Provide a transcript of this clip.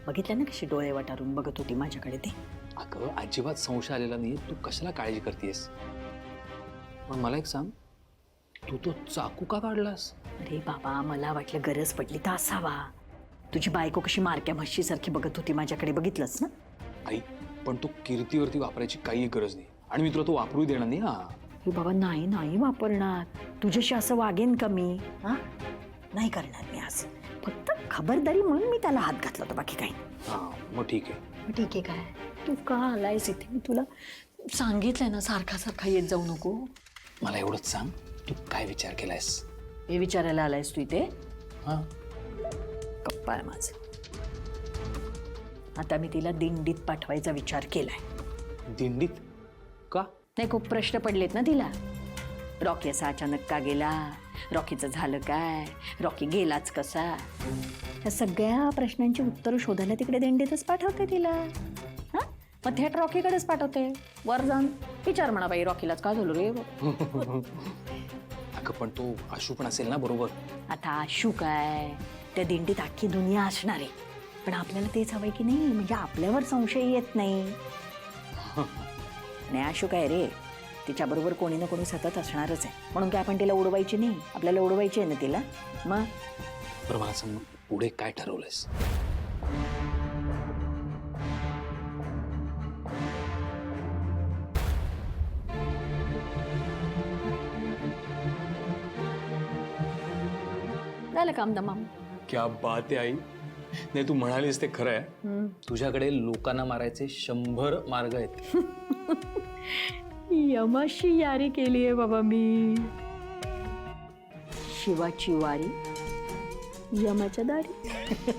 बघितलं ना कशी डोळे वाटारून बघत होती माझ्याकडे ते. अगं अजिबात संशय आलेला नाही, तू कशाला काळजी करतेस? पण मला एक सांग, तू तो चाकू का काढलास? अरे बाबा, मला वाटलं गरज पडली तर असावा. तुझी बायको कशी मारक्या म्हशीसारखी बघत होती माझ्याकडे, बघितलंस ना? आई, पण तो कीर्तीवरती वापरायची काही गरज नाही आणि मी तुला तो वापरू देणार नाही. हा अरे बाबा, नाही नाही वापरणार. तुझ्याशी असं वागेन का मी? हा, नाही करणार मी असं. फक्त खबरदारी म्हणून मी त्याला हात घातला होता, बाकी काही नाही. हा, मग ठीक आहे. मग ठीक आहे काय? तू का आलायस इथे? मी तुला सांगितलंय ना सारखा सारखा येत जाऊ नको. मला एवढंच सांग, तू काय विचार केलायस? हे विचारायला आलायस तू इथे? हा, गप्पा आहे माझं. आता मी तिला दिंडीत पाठवायचा विचार केलाय. दिंडीत का? नाही, खूप प्रश्न पडलेत ना तिला. रॉकी असा अचानक का गेला? रॉकीचं झालं काय? रॉकी गेलाच कसा? या सगळ्या प्रश्नांची उत्तरं शोधायला तिकडे दिंडीतच पाठवते तिला. हां, मग थेट रॉकीकडेच पाठवते. वर जाऊन विचार म्हणा, बाई रॉकीलाच का झालं रे? अगं पण तो आशू पण असेल ना बरोबर? आता आशू काय, त्या दिंडीत अख्खी दुनिया असणार आहे. पण आपल्याला तेच हवंय की नाही, म्हणजे आपल्यावर संशय येत नाही. नाही, आशू काय रे, तिच्याबरोबर कोणी ना कोणी सतत असणारच आहे. म्हणून काय आपण तिला उडवायची नाही? आपल्याला उडवायची आहे ना तिला. मग बरं, मला सांग, पुढे काय ठरवलंयस? झालं काम दमाम. क्या बात आहे आई. नाही, तू म्हणालीस ते खरं आहे. तुझ्याकडे लोकांना मारायचे 100 मार्ग आहेत. यमाशी यारी केली आहे बाबा मी. शिवाची वारी, यमाच्या दारी.